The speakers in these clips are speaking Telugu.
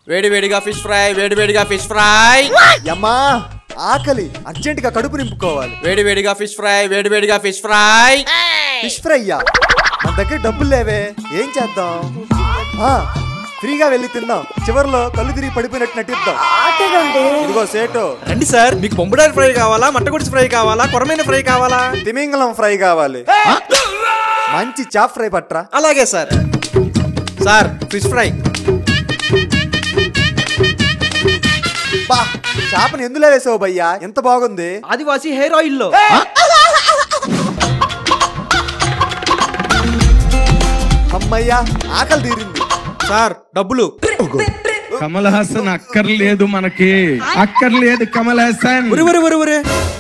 వేడి వేడిగా ఫిష్ ఫ్రై, వేడి వేడిగా ఫిష్ ఫ్రై. యమ్మా ఆకలి, అర్జెంట్ గా కడుపు నింపుకోవాలి. వేడి వేడిగా ఫిష్ ఫ్రై, వేడి వేడిగా ఫిష్ ఫ్రై. ఫిష్ ఫ్రై అయ్యా, మన దగ్గర డబ్బులు లేవే, ఏం చేద్దాం? ఫ్రీగా వెళ్ళి తిందాం, చివరిలో కళ్ళు తిరిగి పడిపోయినట్టు నటిద్దాం. ఇదిగో సేటు. రండి సార్, మీకు బొంబడారి ఫ్రై కావాలా, మట్టగుడిసి ఫ్రై కావాలా, కొరమైన ఫ్రై కావాలా? తిమింగలం ఫ్రై కావాలి. మంచి చాప్ ఫ్రై పట్రా. అలాగే సార్. Sir fish fry. బా, చేపను ఎందులో వేసావు భయ్యా, ఎంత బాగుంది. ఆదివాసి హెయిర్ ఆయిల్ లో. అమ్మయ్యా, ఆకలి తీరింది. సార్ డబ్బులు. కమల్ హాసన్ అక్కర్లేదు, మనకి అక్కర్లేదు కమల్ హాసన్.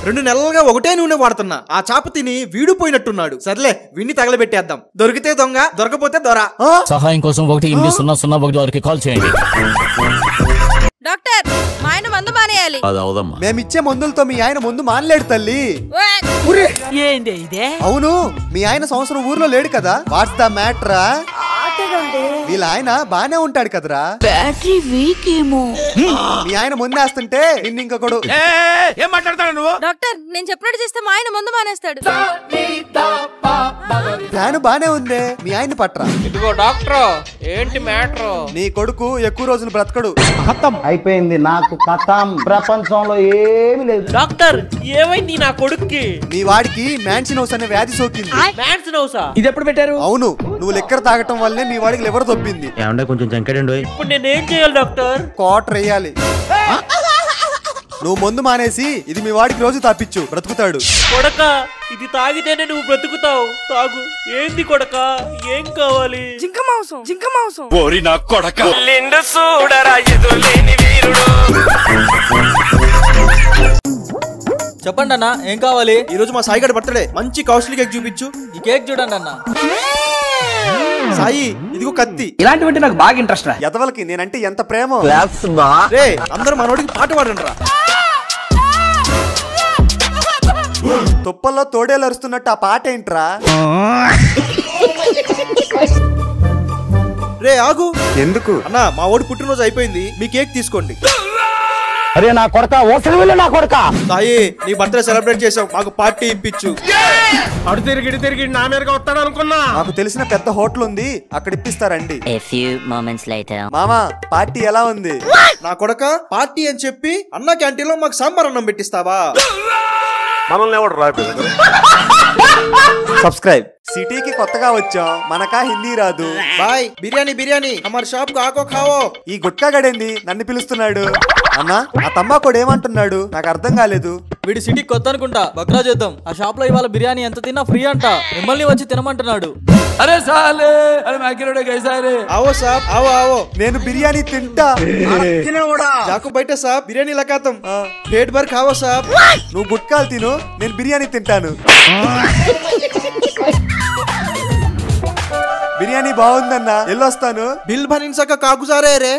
2 నెలలుగా ఒకటే నూనె వాడుతున్నా, ఆ చాప తిని వీడిపోయినట్టున్నాడు. సర్లే విన్ని తగలబెట్టేద్దాం. దొరికితే దొంగ, దొరకపోతే దొర. సహాయం కోసం 1-800-01 కాల్ చేయండి. డాక్టర్, మా ఆయన మందు మానేయాలి. మేమిచ్చే మందులతో మీ ఆయన ముందు మానలేడు తల్లి. ఏంది ఇదే? అవును, మీ ఆయన సంవత్సరం ఊర్లో లేడు కదా, వాట్స్ ద మ్యాటర్? వీళ్ళ ఆయన బానే ఉంటాడు కదరా. బ్యాటరీ వీక్ ఏమో. మీ ఆయన ముందేస్తుంటే నిన్ను ఇంకొకడు. ఏం మాట్లాడతాడు నువ్వు? డాక్టర్, నేను చెప్పినట్టు చేస్తే మా ఆయన మందు మానేస్తాడు. ప్లాన్ బానే ఉందే, మీ ఆయన పట్రా. ఇదిగో డాక్టర్, ఏంటి మ్యాటర్? నీ కొడుకు ఎక్కువ రోజులు బ్రతకడు. అయిపోయింది నాకు కథం, ప్రపంచంలో ఏమీ లేదు. డాక్టర్, ఏమైంది నా కొడుక్కి? మీ వాడికి మ్యాన్సినోస్ అనే వ్యాధి సోకింది. మ్యాన్సినోసా? ఇది ఎప్పుడు పెట్టారు? అవును, నువ్వు లిక్కర్ తాగటం వల్లే మీ వాడికి లివర్ దొబ్బింది. కొంచెం జంకడండి. ఇప్పుడు నేనేం చేయాలి డాక్టర్? క్వార్టర్ వేయాలి. నువ్వు మందు మానేసి ఇది మీ వాడికి రోజు తాపిచ్చు, బ్రతుకుతాడు. కొడక, ఇది తాగితేనే నువ్వు బ్రతుకుతావు. తాగు. ఏంది కొడక, ఏం కావాలి? జింక మాంసం, జింక మాంసం. ఓరి నా కొడక, లిండు చూడరా ఎదులేని వీరుడు. చెప్పండి అన్న, ఏం కావాలి? ఈ రోజు మా సాయి గడి బర్త్డే, మంచి కాస్ట్లీ కేక్ చూపించు. ఈ కేక్ చూడండి అన్న. సాయి, ఇదిగో కత్తి. ఇలాంటివంటే నాకు బాగా ఇంట్రెస్ట్ రా. ఎదవలకి నేనంటే ఎంత ప్రేమ. రే, అందరూ మనోడికి పాట పాడండి రా. తుప్పల్లో తోడేలు అరుస్తున్నట్టు ఆ పాట ఏంట్రా? రే ఆగు. ఎందుకు అన్నా, మా ఓడి పుట్టినరోజు అయిపోయింది, మీ కేక్ తీసుకోండి. అరే నా కొడక, ఓసలి వెళ్ళి నా కొడక. సాయి, నీ బర్త్డే సెలబ్రేట్ చేసావు, మాకు పార్టీ ఇప్పించు. అడు తిరిగి నా మీదగా వస్తాడు అనుకున్నా. నాకు తెలిసిన పెద్ద హోటల్ ఉంది, అక్కడ ఇప్పిస్తారండి. మామా, పార్టీ ఎలా ఉంది? నా కొడక, పార్టీ అని చెప్పి అన్న క్యాంటీన్ లో మాకు సాంబార్ అన్నం పెట్టిస్తావా? సబ్స్క్రైబ్. సిటీకి కొత్తగా వచ్చాం, మనకా హిందీ రాదు. బాయ్, బిర్యానీ బిర్యానీ హమార్ షాప్ కు ఆకో ఖావో. ఈ గుట్కా గడేంది నన్ను పిలుస్తున్నాడు? అన్నా, ఆ తమ్మాకోడు ఏమంటున్నాడు నాకు అర్థం కాలేదు. వీడి సిటీకి కొత్త అనుకుంటా, బక్రా చేద్దాం. ఆ షాప్ లో ఇవాళ బిర్యానీ ఎంత తిన్నా ఫ్రీ అంట, మిమ్మల్ని వచ్చి తినమంటున్నాడు. అరే సాలే, అరే మాకిరోడే కైసారే. ఆవో సాబ్, ఆవో ఆవో. నేను బిర్యానీ తింటా. జాకు బయట సాబ్, బిర్యానీ లకాతం. పేట్ భర్ ఖావో సాబ్. నువ్వు గుట్కాలు తిను, నేను బిర్యానీ తింటాను. బిర్యానీ బాగుందన్నా, ఎల్లొస్తాను. బిల్ భరించాక కాకుసారే రే.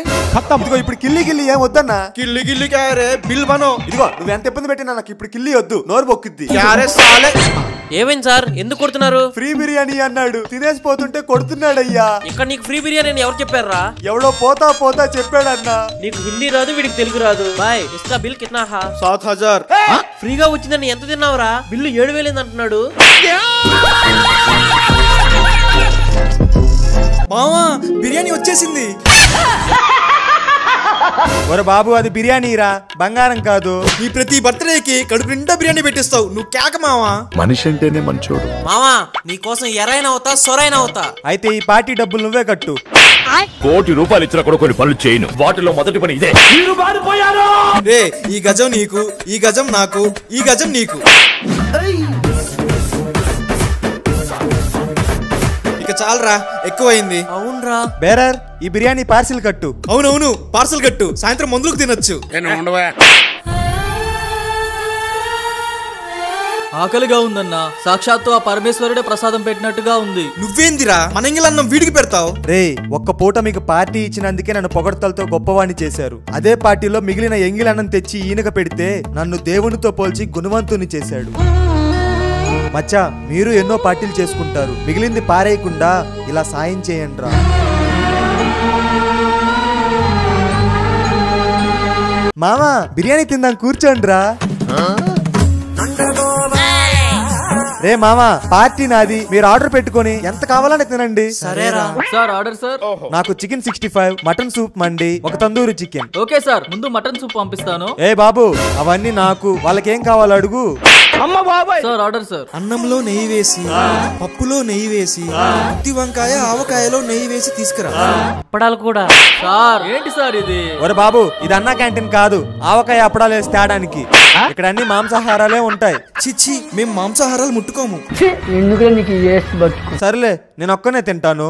ఇదిగో ఇప్పుడు కిల్లి గిల్లి ఏం వద్దన్నా. కిల్లి గిల్లి క్యారే, బిల్ బనో. ఇదిగో నువ్వు ఎంత ఇబ్బంది పెట్టినా నాకు ఇప్పుడు కిల్లి వద్దు, నోరు బొక్కిద్ది. క్యారే సాలే. ఏమైంది సార్, ఎందుకు కొడుతున్నారు? ఫ్రీ బిర్యానీ అన్నాడు, తినేసిపోతుంటే కొడుతున్నాడయ్యా. ఇక్కడ నీకు ఫ్రీ బిర్యానీ ఎవరు చెప్పారా? ఎవడో పోతా పోతా చెప్పాడన్నా. నీకు హిందీ రాదు, వీడికి తెలుగు రాదు. బాయ్, ఇస్కా బిల్ కిतना హా? 7000. ఫ్రీగా వచ్చిందని ఎంత తిన్నావురా? బిల్లు 7000 అంటున్నాడు. మామా, బిర్యానీ వచ్చేసింది. ఒరే బాబు, అది బిర్యానీరా, బంగారం కాదు. నీ ప్రతి బర్త్డేకి కడుపు నిండా బిర్యానీ పెట్టిస్తావు, నువ్వు కేక మావా. మనిషి అంటేనే మంచోడు. మామా, నీకోసం ఎరైనా అవుతా, సొరైనా అవుతా. అయితే ఈ పార్టీ డబ్బులు నువ్వే కట్టు. ₹1,00,000 ఇచ్చినా కూడా కొన్ని పనులు చేయను, వాటిలో మొదటి పని ఇదే. రే, ఈ గజం నీకు, ఈ గజం నాకు, ఈ గజం నీకు. ఇక చాలరా, ఎక్కువైంది. అవునరా. బేరర్, ఈ బిర్యానీ పార్సిల్ కట్టు. అవునవును, పార్సల్ కట్టు, సాయంత్రం మందులకు తినొచ్చు. ఆకలిగా ఉందన్నా, సాక్షాత్తు ఆ పరమేశ్వరుడే ప్రసాదం పెట్టినట్టుగా ఉంది. నువ్వేందిరా మన ఇంగిలన్నం వీడికి పెడతావు? రే, ఒక్క పూట మీకు పార్టీ ఇచ్చినందుకే నన్ను పొగడ్తలతో గొప్పవాణ్ణి చేశారు. అదే పార్టీలో మిగిలిన ఎంగిలన్నం తెచ్చి ఈయనక పెడితే నన్ను దేవునితో పోల్చి గుణవంతుని చేశాడు. మచ్చా, మీరు ఎన్నో పార్టీలు చేసుకుంటారు, మిగిలింది పారేయకుండా ఇలా సాయం చేయండి రా. మామా బిర్యానీ తిందాం కూర్చోండి రా. రే మామా పార్టీ నాది, మీరు ఆర్డర్ పెట్టుకొని ఎంత కావాలని తినండి. సరేరా సార్. Order sir. నాకు చికెన్ 65, మటన్ సూప్ మండి, ఒక తందూరి చికెన్. ఓకే సార్, ముందు మటన్ సూప్ పంపిస్తాను. ఏ బాబు అవన్నీ నాకు, వాళ్ళకేం కావాలో అడుగు. Sir order sir. అన్నంలో నెయ్యి వేసి, పప్పులో నెయ్యి వేసి, గుత్తి వంకాయ ఆవకాయలో నెయ్యి వేసి తీసుకురా. అప్పడాలు కూడా. సార్ ఏంటి సార్ ఇది? ఒరే బాబు ఇది అన్నా క్యాంటీన్ కాదు, ఆవకాయ అప్పడాలు వేసి తేడానికి. ఇక్కడ అన్ని మాంసాహారాలే ఉంటాయి. చిచ్చి మేము మాంసాహారాలు ముట్టుకోము. సర్లే నేను ఒక్కనే తింటాను.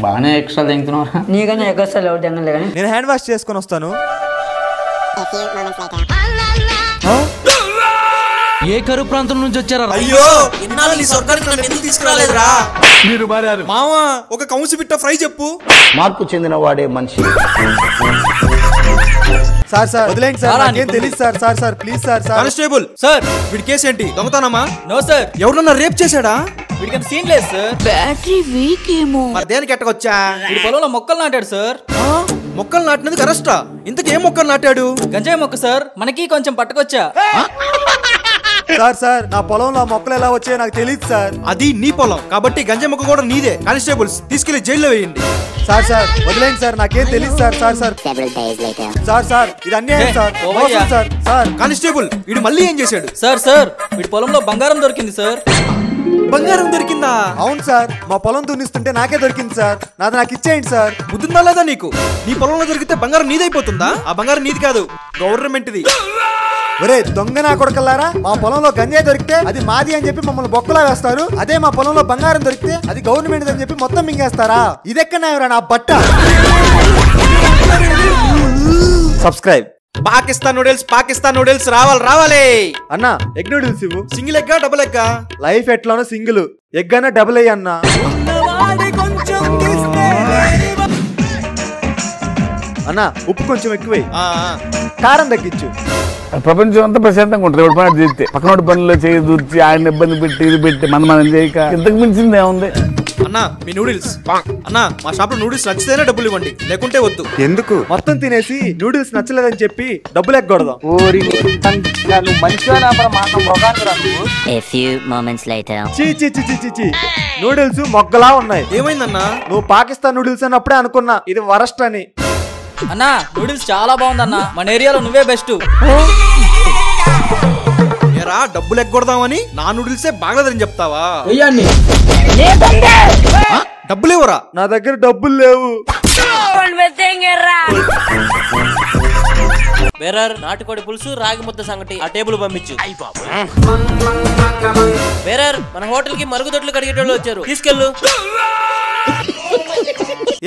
బాగానే ఎక్స్ట్రా తింటున్నావు. నీకన్నా ఎక్స్ట్రా ఎవరు తినలే కానీ నేను హ్యాండ్ వాష్ చేసుకొని వస్తాను. ఏ కరువు ప్రాంతం నుంచి వచ్చారా? అయ్యో ఇన్నాళ్ళు నీ స్వర్గానికి నన్ను ఎందుకు తీసుకురాలేదురా? మీరు మారారు. మావా ఒక కౌసు బిట్ట ఫ్రై చెప్పు. మార్పు చెందిన వాడే మనిషి. సార్ సార్ వదిలేండి సార్, నాకేం తెలియదు sir. Sir sir please sir. Sir constable sir, వీడి కేసు ఏంటి? దొంగతనమా? No sir. ఎవరన్నా రేప్ చేశాడా? వీడికి సీన్ లేదు సార్. బ్యాటరీ వీక్ ఏమో. మరి దేనికి ఎట్టకొచ్చా? వీడి పొలంలో మొక్కలు నాటాడు సార్. మొక్కలు నాటినందుకు అరెస్టా? ఇంతకేం మొక్కలు నాటాడు? గంజాయి మొక్క సార్. మనకి కొంచెం పట్టుకొచ్చా. సార్ సార్ నా పొలంలో మొక్కలు ఎలా వచ్చాయో నాకు తెలియదు సార్. అది నీ పొలం కాబట్టి గంజాయి మొక్క కూడా నీదే. కానిస్టేబుల్స్ తీసుకెళ్లి జైల్లో వేయండి. సార్ సార్ వదిలేండి సార్, నాకేం తెలియదు sir. Sir sir sir sir ఇది అన్యాయం సార్. మోసం సార్. సార్ కానిస్టేబుల్ వీడు మళ్ళీ ఏం చేశాడు? సార్ సార్ వీడి పొలంలో బంగారం దొరికింది సార్. బంగారం దొరికిందా? అవును సార్, మా పొలం దున్నిస్తుంటే నాకే దొరికింది సార్. నాది నాకు ఇచ్చేయండి సార్. బుద్ధిందా లేదా నీకు? నీ పొలంలో దొరికితే బంగారం నీదైపోతుందా? ఆ బంగారం నీది కాదు, గవర్నమెంట్ది. ఒరే దొంగ నా కొడకల్లారా, మా పొలంలో గంజాయి దొరికితే అది మాది అని చెప్పి మమ్మల్ని బొక్కలా వేస్తారు. అదే మా పొలంలో బంగారం దొరికితే అది గవర్నమెంట్ అని చెప్పి మొత్తం మింగేస్తారా? ఇదెక్కడా నా బట్ట. సబ్స్క్రైబ్. పాకిస్తాన్ నూడిల్స్ రావాలి. అన్నా ఎగ్ నూడిల్స్ ఇవ్వు. సింగిల్ ఎగ్గా డబుల్ ఎగ్గా? లైఫ్ ఎట్లానో సింగిల్, ఎగ్ అన్నా డబుల్ అయ్యి అన్నా. అన్నా ఉప్పు కొంచెం ఎక్కువే, కారం తగ్గించు. ప్రపంచం అంతా ప్రశాంతంగా ఉంటుంది. ఎవరి పని చేస్తే పక్కనోడి పనులు చేయి దూర్చి ఆయన ఇబ్బంది పెట్టి ఇది పెట్టి మనం చేయక ఇంతకు మించింది ఏముంది? అన్నా మీ నూడిల్స్. అన్నా మా షాప్ లో నూడిల్స్ నచ్చితేనే డబ్బులు ఇవ్వండి, లేకుంటే వద్దు. ఎందుకు? మొత్తం తినేసి నూడిల్స్ నచ్చలేదని చెప్పి డబ్బులు ఎగ్గొడదాం. నూడిల్స్ మొగ్గలా ఉన్నాయి. ఏమైందన్నా? నువ్వు పాకిస్తాన్ నూడిల్స్ అన్నప్పుడే అనుకున్నా ఇది వరస్ట్ అని. అన్నా నూడిల్స్ చాలా బాగుందన్నా, మన ఏరియాలో నువ్వే బెస్ట్. ఏరా డబ్బులు ఎగ్గొడదామని నా నూడిల్సే బాగలేదని చెప్తావా? డబ్బులు ఇవ్వరా? నా దగ్గర డబ్బులు లేవు. బేరర్ నాటుకోడి పులుసు రాగి ముద్ద సంగటి ఆ టేబుల్ పంపించు. బేరర్ మన హోటల్ కి మరుగుదొడ్లు కడిగేటోళ్ళు వచ్చారు, తీసుకెళ్ళు.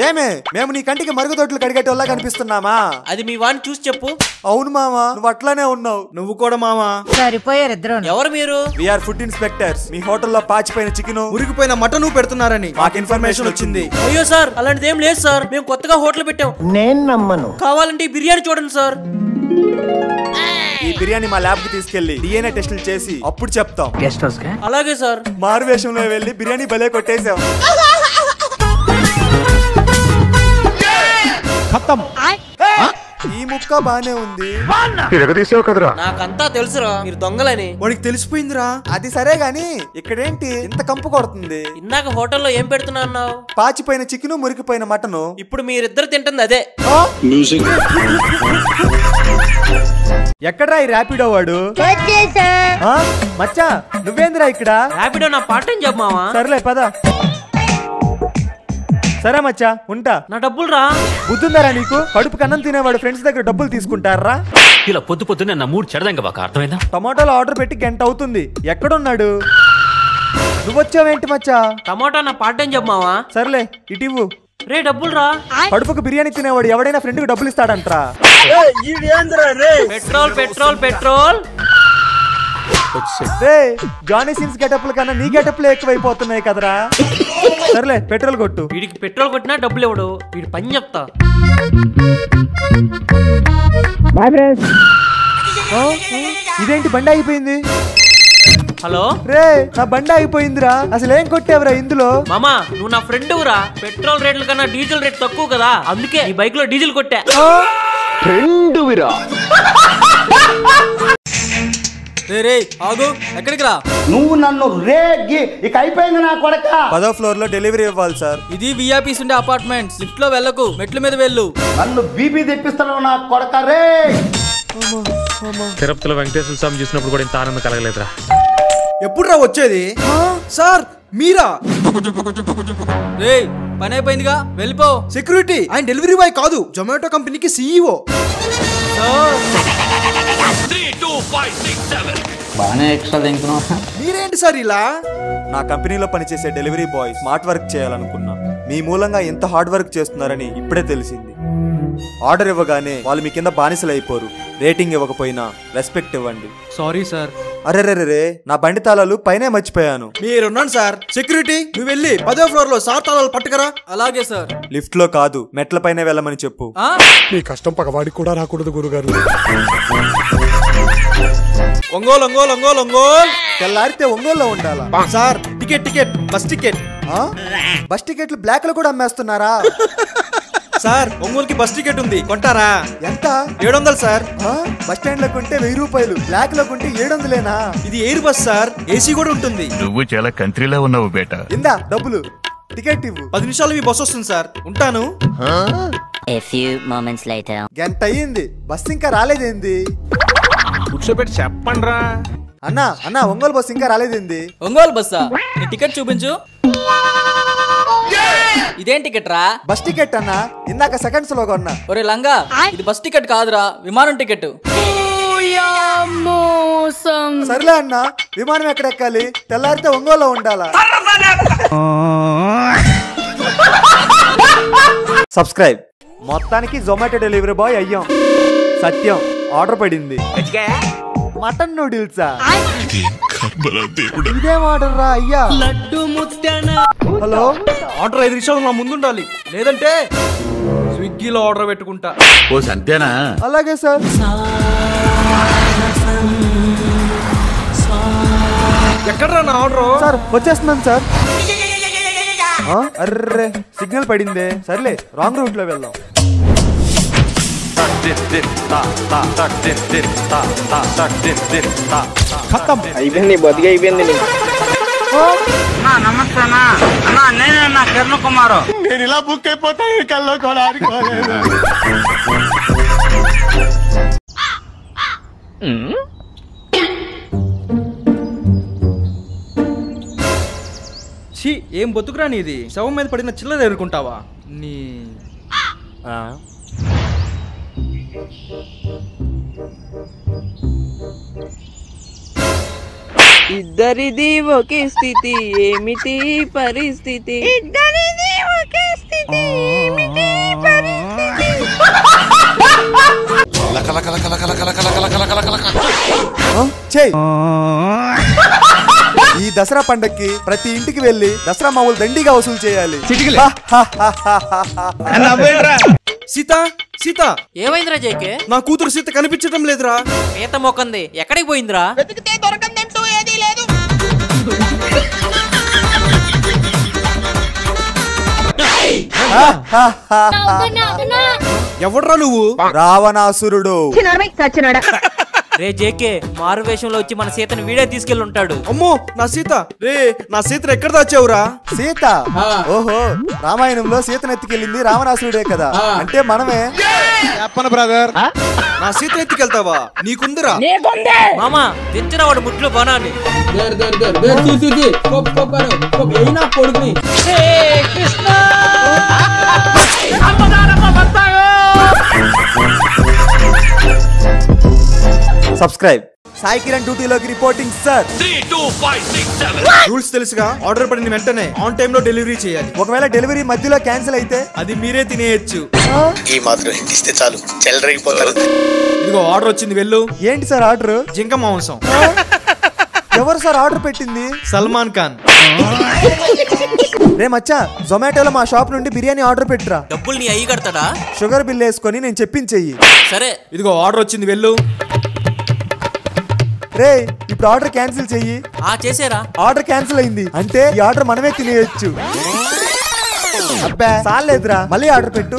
ఏమే మేము నీ కంటికి మరుగుదొడ్లు కడిగేటోళ్ళ కనిపిస్తున్నామా? అది మీ వాడిని చూసి చెప్పు. అవును మామా, నువ్వు అట్లానే ఉన్నావు. నువ్వు కూడా మామా. సరిపోయారు ఇద్దరు. ఎవరు మీరు? We are food inspectors. మీ హోటల్లో పాచిపోయిన చికెన్, ఉరికిపోయిన మటన్ పెడుతున్నారని మాకు ఇన్ఫర్మేషన్ వచ్చింది. అయ్యో సార్ అలాంటిది ఏం లేదు సార్, మేము కొత్తగా హోటల్ పెట్టాం. నేను నమ్మను. కావాలంటే ఈ బిర్యానీ చూడండి సార్. ఈ బిర్యానీ మా ల్యాబ్ కి తీసుకెళ్లి DNA టెస్టులు చేసి అప్పుడు చెప్తాం. అలాగే సార్. మారువేషంలో వెళ్ళి బిర్యానీ భలే కొట్టేశాం. ఈ ముక్క బానే ఉంది. నాకంతా తెలుసురా మీరు దొంగలని. వాడికి తెలిసిపోయిందిరా. అది సరే గాని ఇక్కడేంటి ఇంత కంపు కొడుతుంది? ఇందాక హోటల్లో ఏం పెడుతున్నా అన్నావు? పాచిపోయిన చికెను, మురికిపోయిన మటను. ఇప్పుడు మీరిద్దరు తింటుంది అదే. ఎక్కడ్రా ఈ ర్యాపిడో వాడు? మచ్చా నువ్వేందిరా ఇక్కడ? ర్యాపిడో నా పార్ట్ టైం జాబ్ మావా. సర్లే పద. సరే మచ్చా ఉంటా. నా డబ్బులు రా. బుద్ధుందరా నీకు? కడుపు కన్నం తినేవాడు ఫ్రెండ్స్ దగ్గర డబ్బులు తీసుకుంటారా? ఇలా పొద్దునే నా మూడు చెడదంగా అర్థమైందా? టమాటాలు ఆర్డర్ పెట్టి గంట అవుతుంది, ఎక్కడున్నాడు? నువ్వొచ్చావేంటి మచ్చా? టమాటా నా పార్ట్ టైం జాబ్ మావా. సర్లే ఇటివ్వు. రే డబ్బులు రా. కడుపుకు బిర్యానీ తినేవాడు ఎవడైనా ఫ్రెండ్ కు డబ్బులు ఇస్తాడంట్రా. Petrol petrol petrol. Johnny Sins గెటప్ల కన్నా నీ గెటప్లే ఎక్కువైపోతున్నాయి కదరా. సర్లే పెట్రోల్ కొట్టు. వీడికి పెట్రోల్ కొట్టినా డబ్బులు ఇవ్వడు, వీడి పని చెప్తా. ఇదేంటి బండి అయిపోయింది? హలో రే నా బండి ఆగిపోయిందిరా. అసలు ఏం కొట్టావురా ఇందులో? మామా నువ్వు నా ఫ్రెండ్ రా. పెట్రోల్ రేట్ల కన్నా డీజిల్ రేట్ తక్కువ కదా, అందుకే ఈ బైక్ లో డీజిల్ కొట్టా. రే ఆగు, ఎక్కడికి రా? నువ్వు నన్ను రేగి ఇక అయిపోయింది నా కొడక. 10వ ఫ్లోర్ లో డెలివరీ ఇవ్వాలి సార్. ఇది విఐపీస్ ఉండే అపార్ట్మెంట్స్. లిఫ్ట్ లో వెళ్ళకు, మెట్ల మీద వెళ్ళు. నన్ను బీపీ తెప్పిస్తున్నావు నా కొడక రే. తిరుపతిలో వెంకటేశ్వర స్వామి చూసినప్పుడు కూడా ఇంత ఆనందం కలగలేదురా. ఎప్పుడురా వచ్చేది? సార్ మీరా? రే పని అయిపోయిందిగా, వెళ్ళిపో. సెక్యూరిటీ, ఆయన డెలివరీ బాయ్ కాదు, జొమాటో కంపెనీకి CEO. బాగానే ఎక్స్ట్రా తింటున్నావు. మీరేంటి సార్ ఇలా? నా కంపెనీలో పనిచేసే డెలివరీ బాయ్ స్మార్ట్ వర్క్ చేయాలనుకున్నా. మీ మూలంగా ఎంత హార్డ్ వర్క్ చేస్తున్నారని ఇప్పుడే తెలిసింది. ఆర్డర్ ఇవ్వగానే వాళ్ళు మీ కింద బానిసలు అయిపోరు. రేటింగ్ ఇవ్వకపోయినా రెస్పెక్ట్ ఇవ్వండి. Sorry sir. అరెరెరే, నా బండి తాళాలు పైనే మర్చిపోయాను. మీరున్నాను సార్. సెక్యూరిటీ, నువ్వు వెళ్ళి 10వ ఫ్లోర్ లో సార్ తాళాలు పట్టుకరా. అలాగే సార్. లిఫ్ట్ లో కాదు, మెట్ల పైన వెళ్ళమని చెప్పు. మీ కష్టం పగవాడికి కూడా రాకూడదు గురుగారు. ఒంగోలు ఒంగోలు ఒంగోలు ఒంగోలు. తెల్లారితే ఒంగోలులో ఉండాలా? Sir ticket ticket, bus ticket. Bus టికెట్లు బ్లాక్ లో కూడా అమ్మేస్తున్నారా? సార్ ఒంగోలుకి బస్ టికెట్ ఉంది, కొంటారా? ఎంత? 700 సార్. బస్ స్టాండ్ లో కొంటే 1000 రూపాయలు, బ్లాక్ లో కొంటే 700లేనా? ఇది ఎయిర్ బస్ సార్, ఏసీ కూడా ఉంటుంది. నువ్వు చాలా కంట్రీలో ఉన్నావు బేటా. ఇందా డబ్బులు, టికెట్ ఇవ్వు. 10 నిమిషాలు మీ బస్ వస్తుంది సార్, ఉంటాను. గంట అయ్యింది, బస్ ఇంకా రాలేదేంది? కూర్చోబెట్టి చెప్పండి రా. అన్నా అన్నా, ఒంగోలు బస్ ఇంకా రాలేదేంది? ఒంగోలు బస్సా? నీ టికెట్ చూపించు. ఇదేం టికెట్ రా? బస్ టికెట్ అన్నా, ఇందాక సెకండ్స్ లో కొన్నా. ఒరే లంగా, ఇది బస్ టికెట్ కాదురా, విమానం టికెట్. సర్లే అన్నా, విమానం ఎక్కడ ఎక్కాలి? తెల్లారితే ఒంగోలులో ఉండాలా? సబ్స్క్రైబ్. మొత్తానికి జొమాటో డెలివరీ బాయ్ అయ్యాం. సత్యం, ఆర్డర్ పడింది. మటన్ నూడిల్సా? ఇదేం ఆర్డర్ రా అయ్యా? హలో, ఆర్డర్ 5 నిమిషాలు నా ముందు ఉండాలి, లేదంటే స్విగ్గీలో ఆర్డర్ పెట్టుకుంటా. ఓ సంతేనా? అలాగే సార్. ఎక్కడ్రా నా ఆర్డర్? సార్ వచ్చేస్తున్నాను సార్. అర్రే, సిగ్నల్ పడిందే. సర్లే, రాంగ్ రూట్ లో వెళ్దాం. అయిపోయింది, బతికి అయిపోయింది. నమస్తే అన్నా, నేనే కిరణ్ కుమార్. నేను ఇలా బుక్ అయిపోతా కల్లో కూడా ఆడుకోలేదు. ఛీ, ఏం బతుకురా నీది? శవం మీద పడిన చిల్లర ఎదుర్కొంటావా నీ? ఇద్దరిది ఒకే స్థితి, ఏమిటి పరిస్థితి? ఇద్దరిది ఒకే స్థితి, ఏమిటి పరిస్థితి? ఈ దసరా పండక్కి ప్రతి ఇంటికి వెళ్లి దసరా మామూలు దండిగా వసూలు చేయాలి. సీత సీత, ఏమైందిరా జేకే? నా కూతురు సీత కనిపించడం లేదురా. పీత మొక్కంది, ఎక్కడికి పోయిందిరా? వెతికితే దొరకందంటూ ఏదీ లేదు. ఎవడ్రా నువ్వు? రావణాసురుడు. రే జేకే, మారు వేషంలో వచ్చి మన సీతను వీడే తీసుకెళ్ళి ఉంటాడు. అమ్మో నా సీత. రే నా సీతను ఎక్కడ దాచావురా? సీత? ఓహో, రామాయణంలో సీతను ఎత్తుకెళ్ళింది రావణాసురుడే కదా, అంటే మనమే. చెప్పను బ్రదర్. నా సీత ఎత్తుకెళ్తావా? నీకుందిరా? మామా తెచ్చిన వాడు ముట్లో బనాన్ని. సబ్స్క్రైబ్. సాయి కిరణ్ డ్యూటీలోకి రిపోర్టింగ్ సార్. 3, 2, 5, 6, 7. రూల్స్ తెలుసుగా, ఆర్డర్ పడిన వెంటనే ఆన్ టైం లో డెలివరీ చేయాలి. ఒకవేళ డెలివరీ మధ్యలో క్యాన్సిల్ అయితే అది మీరే తినేయచ్చు. ఈ మాత్రం ఇస్తే చాలు, చెల్లరగిపోతారు. ఇదిగో ఆర్డర్ వచ్చింది, వెళ్ళు. ఏంటి సార్ ఆర్డర్? జింక మాంసం. ఎవరు సార్ ఆర్డర్ పెట్టింది? సల్మాన్ ఖాన్. రే మచ్చా, జొమాటోలో మా షాప్ నుండి బిర్యానీ ఆర్డర్ పెట్టురా. డబ్బులు నీ అయ్యి కడతాడా? షుగర్ బిల్ వేసుకొని నేను చెప్పించెయ్యి. సరే. ఇదిగో ఆర్డర్ వచ్చింది, వెళ్ళు. రే ఇప్పుడు ఆర్డర్ క్యాన్సిల్ చెయ్యి. చేసారా? ఆర్డర్ క్యాన్సిల్ అయింది అంటే ఈ ఆర్డర్ మనమే తినేయొచ్చు. అబ్బా చాలేదురా, మళ్ళీ ఆర్డర్ పెట్టు.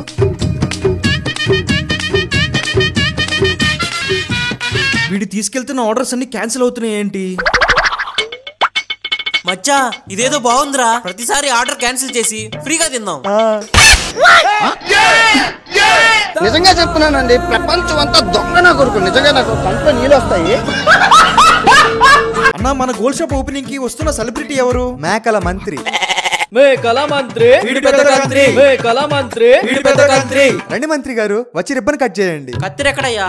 వీడు తీసుకెళ్తున్న ఆర్డర్స్ అన్ని క్యాన్సిల్ అవుతున్నాయి ఏంటి? మచ్చా ఇదేదో బాగుందిరా, ప్రతిసారి ఆర్డర్ క్యాన్సిల్ చేసి ఫ్రీగా తిందాం. నిజంగా చెప్తున్నానండి, ప్రపంచం అంతా దొంగ నా కొడుకు. నిజంగా నాకు కంట్లో నీళ్ళు వస్తాయి. అన్న మన గోల్డ్ షాప్ ఓపెనింగ్ కి వస్తున్న సెలబ్రిటీ ఎవరు? మేకల మంత్రి. రండి మంత్రి గారు, వచ్చి రిబ్బన్ కట్ చేయండి. కత్తిరి ఎక్కడయ్యా?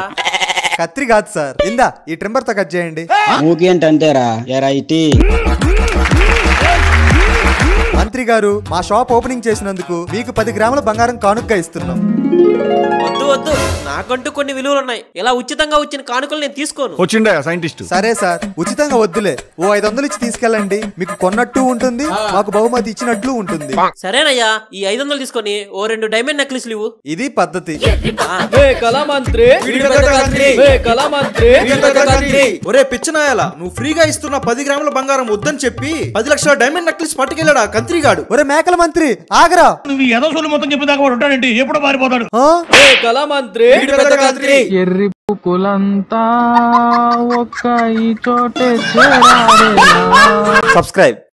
కత్తిరి కాదు సార్, ఇందా ఈ ట్రిమ్మర్ తో కట్ చేయండి. ఊకేంటంటేరా ఎరైటీ. మంత్రి గారు, మా షాప్ ఓపెనింగ్ చేసినందుకు మీకు 10 గ్రాముల బంగారం కానుకగా ఇస్తున్నాం. వద్దు వద్దు, నాకంటూ కొన్ని విలువలు ఉన్నాయి. ఇలా ఉచితంగా వచ్చిన కానుకలు నేను తీసుకోను. వచ్చిండా సైంటిస్ట్? సరే సార్, ఉచితంగా వద్దులే, ఓ 500 ఇచ్చి తీసుకెళ్ళండి. మీకు కొన్నట్టు ఉంటుంది, మాకు బహుమతి ఇచ్చినట్లు ఉంటుంది. సరేనయ్యా, ఈ 500 తీసుకొని ఓ 2 డైమండ్ నెక్లెస్లు ఇవ్వు. ఇది పద్ధతి. ఒరే పిచ్చనాయాల, నువ్వు ఫ్రీగా ఇస్తున్న 10 గ్రాముల బంగారం వద్దని చెప్పి 10 లక్షల డైమండ్ నెక్లెస్ పట్టుకెళ్ళాడా కంత్రిగాడు. ఒరే మేకల మంత్రి ఆగరా. నువ్వు ఏదో సొల్లు మొత్తం చెప్పేదాకా వాడు ఉంటాడండి, ఎప్పుడు మారిపోతాడు. ఎర్రి పుకులంతా ఒక్క ఈ చోటే సబ్స్క్రైబ్.